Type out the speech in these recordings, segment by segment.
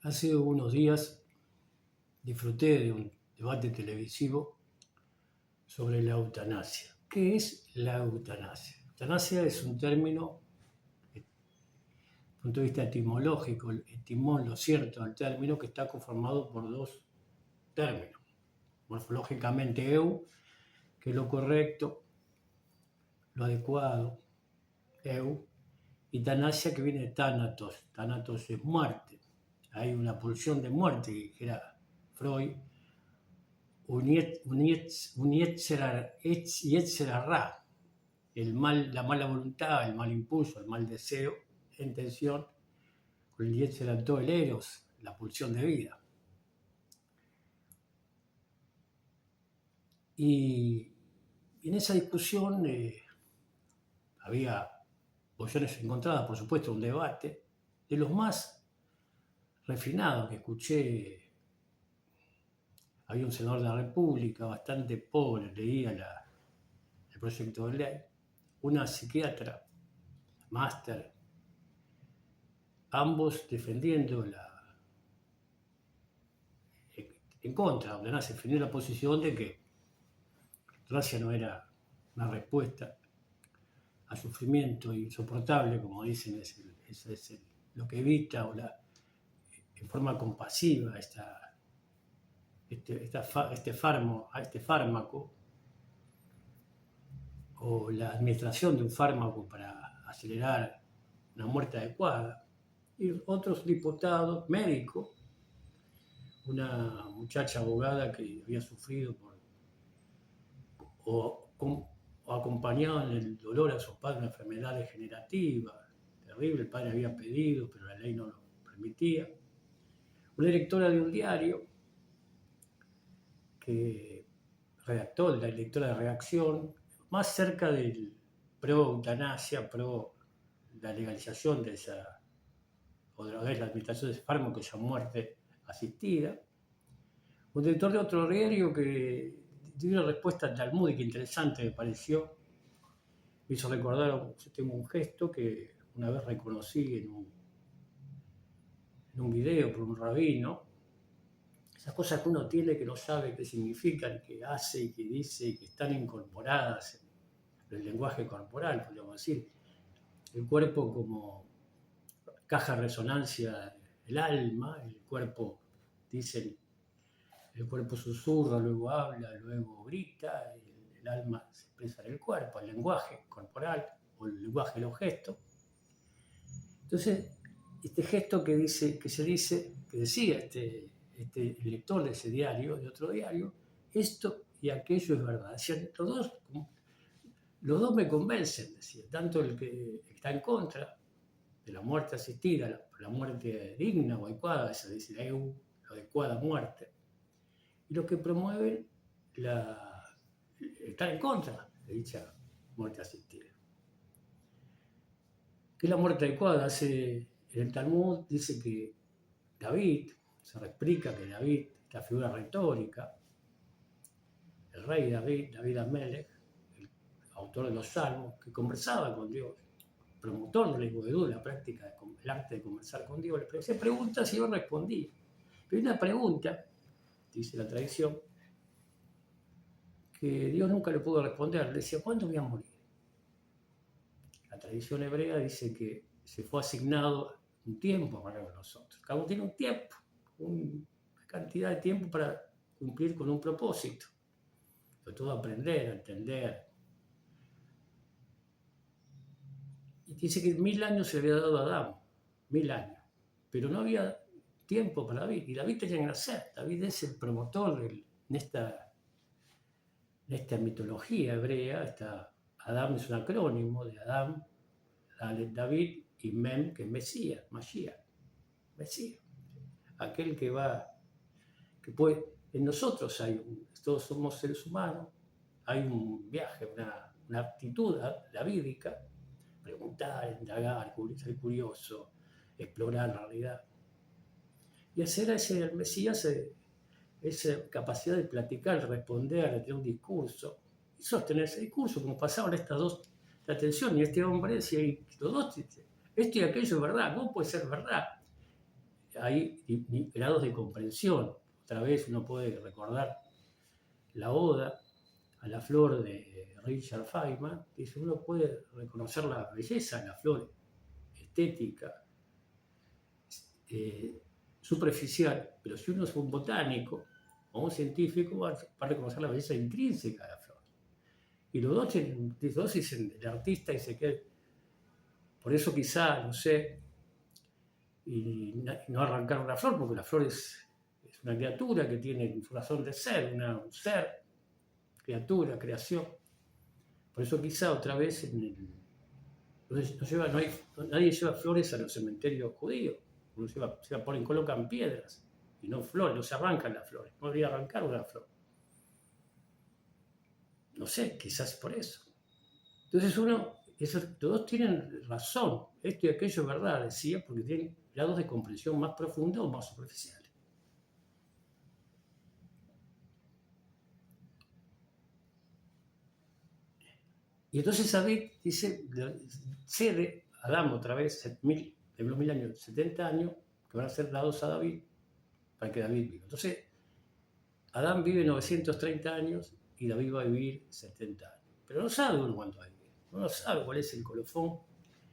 Hace unos días disfruté de un debate televisivo sobre la eutanasia. ¿Qué es la eutanasia? Eutanasia es un término, desde el punto de vista etimológico, el etimón, lo cierto del término, que está conformado por dos términos. Morfológicamente eu, que es lo correcto, lo adecuado, eu, y thanasia, que viene de thanatos. Thanatos es muerte. Hay una pulsión de muerte, que dijera Freud, un yetzer hara, el mal, la mala voluntad, el mal impulso, el mal deseo, la intención, con el yetzer hara, el eros, la pulsión de vida. Y en esa discusión había posiciones encontradas, por supuesto, un debate de los más refinados que escuché. Había un senador de la República bastante pobre, leía el proyecto de ley, una psiquiatra, máster, ambos defendiendo en contra, donde se defendió la posición de que eutanasia no era una respuesta al sufrimiento insoportable, como dicen, es lo que evita en forma compasiva este fármaco, o la administración de un fármaco para acelerar una muerte adecuada. Y otros diputados, médicos, una muchacha abogada que había sufrido o acompañado en el dolor a su padre, una enfermedad degenerativa terrible, el padre había pedido, pero la ley no lo permitía. Una directora de un diario que redactó, la directora de redacción, más cerca del pro-eutanasia, pro la legalización de esa, o de la administración de ese fármaco, esa muerte asistida. Un director de otro diario que dio una respuesta talmúdica interesante, me pareció. Me hizo recordar, yo tengo un gesto que una vez reconocí en un video por un rabino. Esas cosas que uno tiene que no sabe qué significan, que hace y que dice, y que están incorporadas en el lenguaje corporal, podríamos decir. El cuerpo como caja de resonancia del alma, el cuerpo, dicen, el cuerpo susurra, luego habla, luego grita, el alma se expresa en el cuerpo, el lenguaje corporal o el lenguaje de los gestos. Entonces, este gesto que decía el lector de ese diario, de otro diario, esto y aquello es verdad. Decían, los dos me convencen, decía, tanto el que está en contra de la muerte asistida, la muerte digna o adecuada, esa dice la adecuada muerte, y los que promueven estar en contra de dicha muerte asistida. ¿Qué es la muerte adecuada? En el Talmud dice que David, se explica que David, esta figura retórica, el rey David Amelech, el autor de los Salmos, que conversaba con Dios, promotor del Eibodedut, la práctica, el arte de conversar con Dios, le hacía preguntas y yo respondía. Pero hay una pregunta, dice la tradición, que Dios nunca le pudo responder. Le decía, ¿cuándo voy a morir? La tradición hebrea dice que se fue asignado un tiempo para nosotros. Cada uno tiene un tiempo, una cantidad de tiempo para cumplir con un propósito. Sobre todo aprender, a entender. Y dice que 1000 años se había dado a Adán, 1000 años. Pero no había tiempo para David. Y David tenía que nacer. David es el promotor en esta mitología hebrea. Adam es un acrónimo de Adam, David y Mem, que es Mesías, Mashiach. Aquel que puede, en nosotros todos somos seres humanos, hay un viaje, una aptitud davídica, preguntar, indagar, ser curioso, explorar la realidad. Y hacer a ese Mesías esa capacidad de platicar, de responder, de tener un discurso, sostener ese discurso, como pasaban estas dos, la atención, y este hombre decía, y los dos esto y aquello es verdad, ¿cómo puede ser verdad? Hay grados de comprensión. Otra vez uno puede recordar la Oda a la flor de Richard Feynman, que dice, uno puede reconocer la belleza de la flor estética, superficial, pero si uno es un botánico o un científico, va a reconocer la belleza intrínseca de la flor. Y los dos dicen, el artista dice que por eso quizá, no sé, y no arrancar una flor, porque la flor es una criatura que tiene su razón de ser, un ser, criatura, creación. Por eso quizá otra vez nadie lleva flores a los cementerios judíos. Uno colocan piedras y no flores, no se arrancan las flores. No debería arrancar una flor. No sé, quizás por eso. Entonces esos todos tienen razón. Esto y aquello es verdad, decía, porque tienen grados de comprensión más profundos o más superficiales. Y entonces David dice, cede a Adán otra vez, de los 1000 años, 70 años, que van a ser dados a David, para que David viva. Entonces, Adán vive 930 años y David va a vivir 70 años. Pero no sabe uno cuánto va a vivir, uno no sabe cuál es el colofón,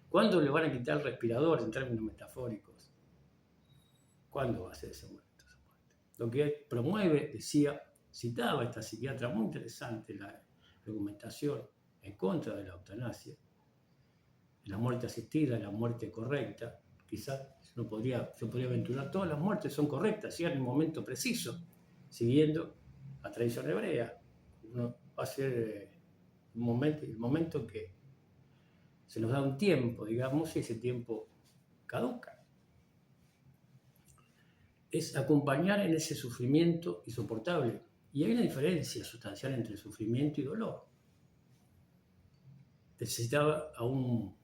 cuándo le van a quitar el respirador en términos metafóricos, cuándo va a ser ese muerto. Lo que promueve, citaba esta psiquiatra muy interesante la argumentación en contra de la eutanasia, la muerte asistida, la muerte correcta. Quizás se podría aventurar, todas las muertes son correctas, si en el momento preciso, siguiendo la tradición hebrea. Uno va a ser el momento que se nos da un tiempo, digamos, y ese tiempo caduca. Es acompañar en ese sufrimiento insoportable. Y hay una diferencia sustancial entre sufrimiento y dolor. Necesitaba a un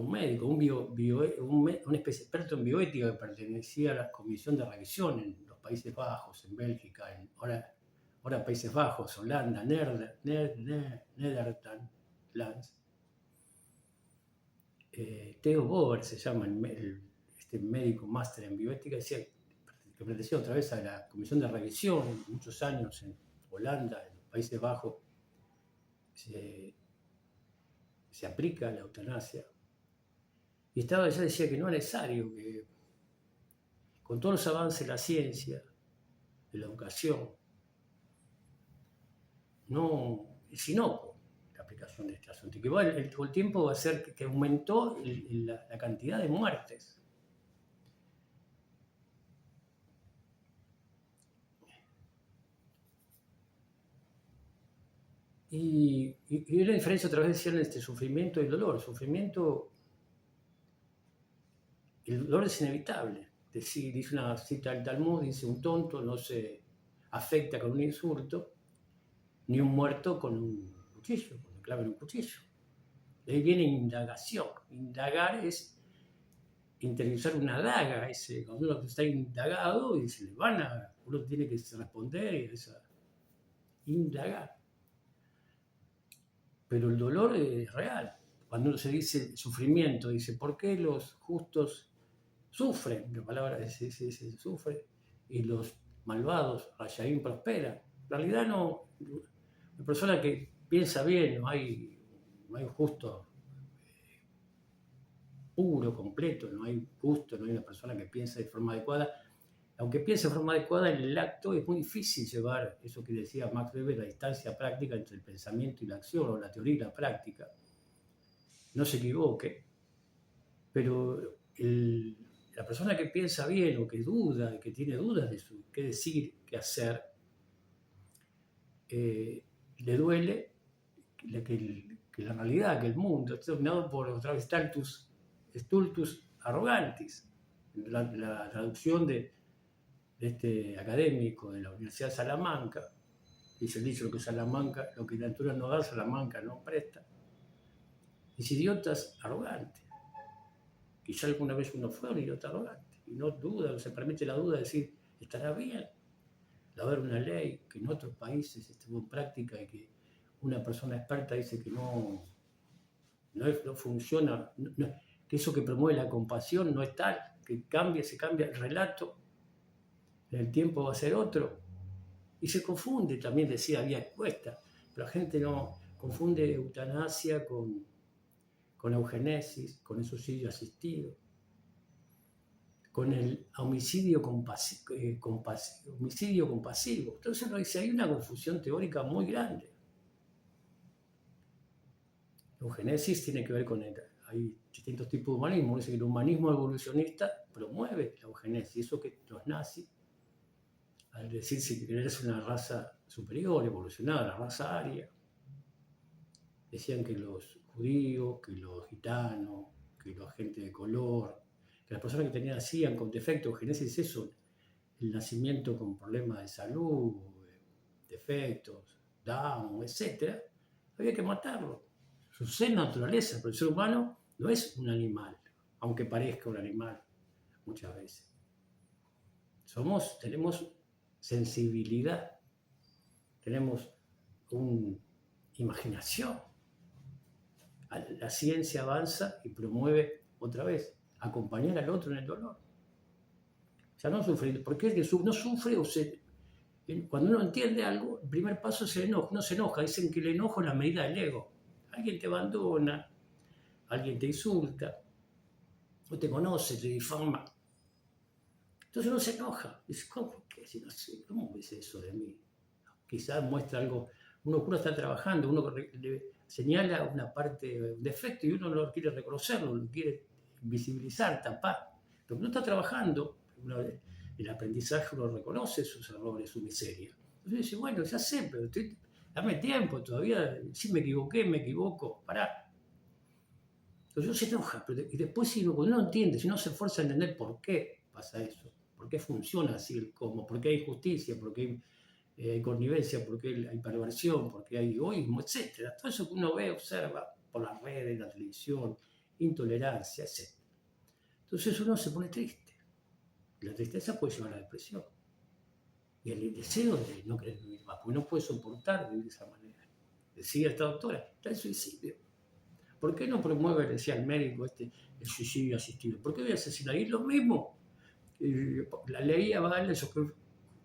médico, un experto en bioética que pertenecía a la comisión de revisión en los Países Bajos, en Bélgica, ahora Países Bajos, Holanda, Netherlands. Theo Boer se llama este médico máster en bioética, decía que pertenecía otra vez a la comisión de revisión, muchos años en Holanda, en los Países Bajos, se aplica la eutanasia. Y ya decía que no es necesario, que con todos los avances de la ciencia, de la educación, es inocuo la aplicación de este asunto. Y que el tiempo va a ser que aumentó la cantidad de muertes. Y una diferencia otra vez decían este sufrimiento y el dolor. El dolor es inevitable. Dice una cita del Talmud, dice un tonto no se afecta con un insulto, ni un muerto con un cuchillo, con un clavo en un cuchillo. De ahí viene indagación. Indagar es interiorizar una daga. Cuando uno está indagado y uno tiene que responder y indagar. Pero el dolor es real. Cuando uno se dice sufrimiento, dice, ¿por qué los justos sufren? La palabra dice sufre, y los malvados, Rashaim, prosperan. En realidad no. La persona que piensa bien, no hay un justo puro, completo, no hay justo, no hay una persona que piense de forma adecuada. Aunque piense de forma adecuada, en el acto es muy difícil llevar eso que decía Max Weber, la distancia práctica entre el pensamiento y la acción, o la teoría y la práctica. No se equivoque, pero la persona que piensa bien o que duda, que tiene dudas de qué decir, qué hacer, le duele que la realidad, que el mundo está dominado por otra vez stultus arrogantis. La traducción de este académico de la Universidad de Salamanca, dice el dicho, lo que la natura no da, Salamanca no presta. Es idiotas arrogantes. Quizá alguna vez uno fue un idiota arrogante y no duda, no se permite la duda de decir, estará bien. De haber una ley que en otros países estuvo en práctica y que una persona experta dice que no funciona, que eso que promueve la compasión no es tal, que se cambia el relato, en el tiempo va a ser otro. Y se confunde, también decía, había encuestas, pero la gente no confunde eutanasia con eugenesis, con el suicidio asistido, con el homicidio compasivo. Entonces dice, hay una confusión teórica muy grande. La eugenesis tiene que ver con hay distintos tipos de humanismo. Dice que el humanismo evolucionista promueve la eugenesis, eso que los nazis, al decir si eres una raza superior, evolucionada, la raza aria, decían que los judíos, que los gitanos, que la gente de color, que las personas que tenían nacían con defectos, eugenesis es eso, el nacimiento con problemas de salud, defectos, Down, etc., había que matarlo. Su ser naturaleza, pero el ser humano no es un animal, aunque parezca un animal muchas veces. Tenemos sensibilidad, tenemos imaginación. La ciencia avanza y promueve otra vez acompañar al otro en el dolor. O sea, no sufrir. ¿Por qué el que no sufre cuando uno entiende algo, el primer paso es el enojo? No se enoja, dicen que el enojo es la medida del ego. Alguien te abandona, alguien te insulta, no te conoce, te difama. Entonces uno se enoja. Dice, ¿cómo? ¿Cómo ves eso de mí? Quizás muestra algo. Uno está trabajando, uno le señala una parte, un defecto, y uno no quiere reconocerlo, lo quiere visibilizar, tapar. Pero uno está trabajando, el aprendizaje uno reconoce sus errores, su miseria. Entonces dice, bueno, ya sé, pero dame tiempo todavía, si me equivoco, pará. Entonces uno se enoja, y después cuando uno entiende, si uno se esfuerza a entender por qué pasa eso, por qué funciona así el cómo, por qué hay justicia, por qué hay connivencia, porque hay perversión, porque hay egoísmo, etc. Todo eso que uno ve, observa por las redes, la televisión, intolerancia, etc. Entonces uno se pone triste. La tristeza puede llevar a la depresión. Y el deseo de no querer vivir más, porque no puede soportar vivir de esa manera. Decía esta doctora, está el suicidio. ¿Por qué no promueve, decía el médico, el suicidio asistido? ¿Por qué voy a asesinar? Y es lo mismo. La leía, ¿vale? Yo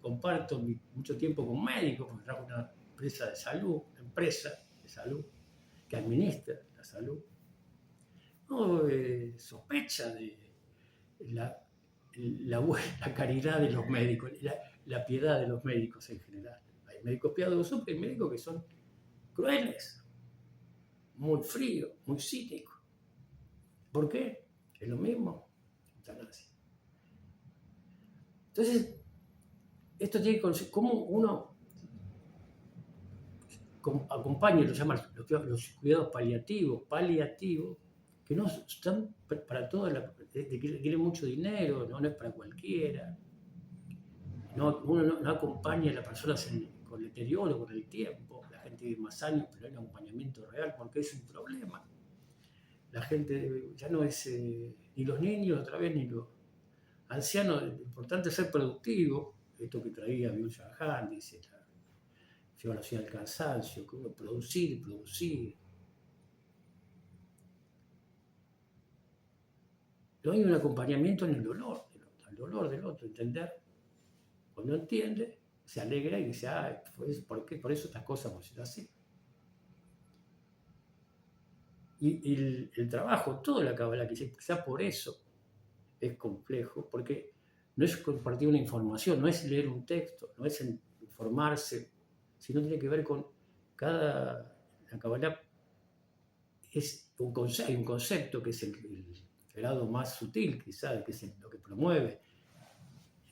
comparto mucho tiempo con médicos, porque trabajo en una empresa de salud, que administra la salud. No sospecha de la caridad de los médicos, la piedad de los médicos en general. Hay médicos piadosos, pero hay médicos que son crueles, muy fríos, muy cínicos. ¿Por qué? Es lo mismo. Entonces, esto tiene que cómo uno acompaña, lo llaman los cuidados paliativos, que no están para todas que quieren mucho dinero, no es para cualquiera. Uno no acompaña a las personas con el deterioro, con el tiempo. La gente vive más años, pero hay un acompañamiento real porque es un problema. La gente ya no es, ni los niños, otra vez, ni los ancianos. Lo importante es ser productivo, esto que traía Byung-Chul Han, dice, llevar así al cansancio, que uno producir. No hay un acompañamiento en el dolor del otro, entender. Cuando entiende, se alegra y dice, por eso estas cosas funcionan así. Y el trabajo, toda la Kabbalah, quizá por eso es complejo, porque no es compartir una información, no es leer un texto, no es informarse, sino tiene que ver con la Kabbalah hay un concepto que es el grado más sutil, quizá, que es lo que promueve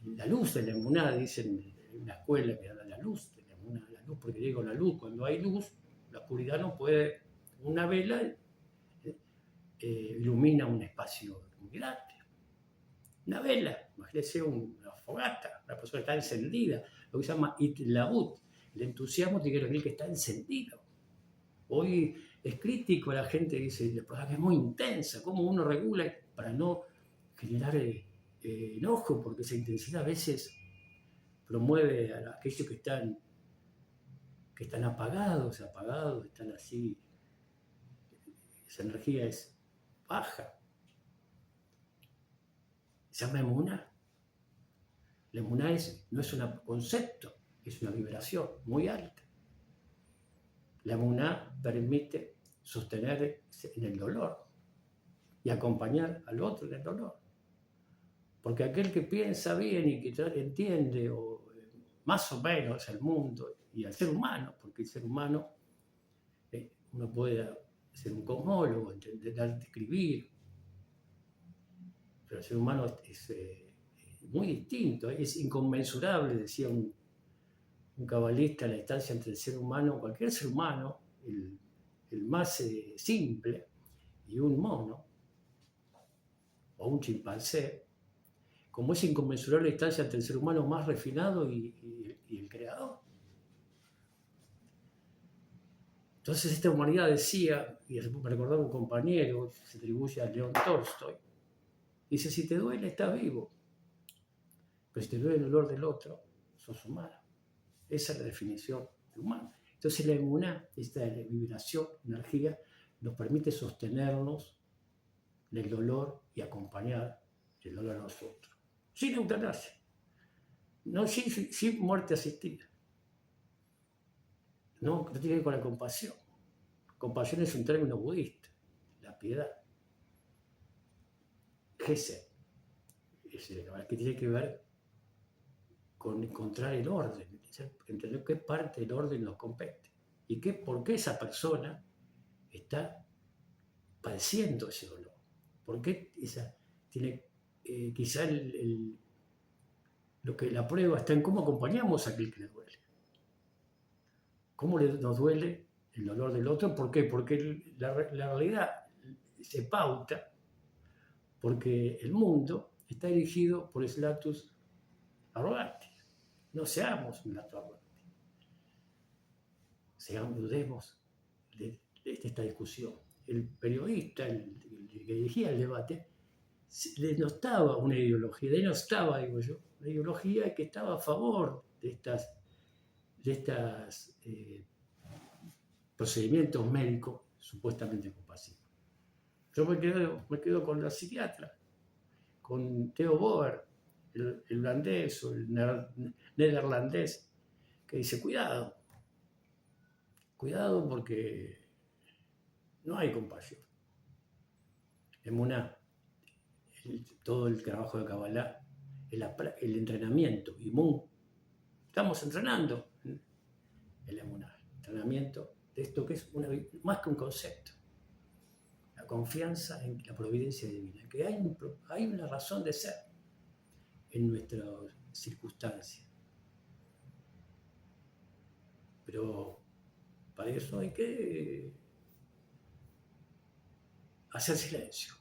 la luz de la emuná. Dicen en la escuela que da la luz de la emuná, la luz, porque digo la luz, cuando hay luz, la oscuridad no puede, una vela ilumina un espacio muy grande. Una vela, imagínese una fogata, la persona está encendida, lo que se llama itlaut, el entusiasmo tiene que decir que está encendido. Hoy es crítico, la gente dice, que es muy intensa, cómo uno regula para no generar enojo, porque esa intensidad a veces promueve a aquellos que están apagados, están así, esa energía es baja. se llama emuná. La emuná no es un concepto, es una vibración muy alta. La emuná permite sostenerse en el dolor y acompañar al otro en el dolor. Porque aquel que piensa bien y que entiende más o menos el mundo y al ser humano, porque el ser humano, uno puede ser un cosmólogo, entender, escribir, pero el ser humano es muy distinto, es inconmensurable, decía un cabalista, la distancia entre el ser humano, cualquier ser humano, el más simple, y un mono, o un chimpancé, como es inconmensurable la distancia entre el ser humano más refinado y el creador. Entonces esta humanidad decía, y me recordaba un compañero, se atribuye a León Tolstoy, dice, si te duele, estás vivo, pero si te duele el dolor del otro, sos humano. Esa es la definición de humano. Entonces la emuná, esta vibración, energía, nos permite sostenernos en el dolor y acompañar el dolor a nosotros. Sin eutanasia, no, sin muerte asistida. No tiene que ver con la compasión. Compasión es un término budista, la piedad. Gesed, que tiene que ver con encontrar el orden, entender qué parte del orden nos compete y por qué esa persona está padeciendo ese dolor. ¿Por qué tiene quizá lo que la prueba está en cómo acompañamos a aquel que le duele? ¿Cómo nos duele el dolor del otro? ¿Por qué? Porque la realidad se pauta porque el mundo está dirigido por eslatus arrogantes. No seamos un eslatus arrogante. Dudemos de esta discusión. El periodista, el que dirigía el debate, le notaba una ideología, digo yo, una ideología que estaba a favor de estos procedimientos médicos supuestamente compasivos. Yo me quedo con la psiquiatra, con Theo Boer, el holandés o el neerlandés, que dice, cuidado porque no hay compasión. Emuná, todo el trabajo de Kabbalah, el entrenamiento, Imun, estamos entrenando el emuná, entrenamiento de esto que es más que un concepto, la confianza en la providencia divina, que hay una razón de ser en nuestras circunstancias. Pero para eso hay que hacer silencio.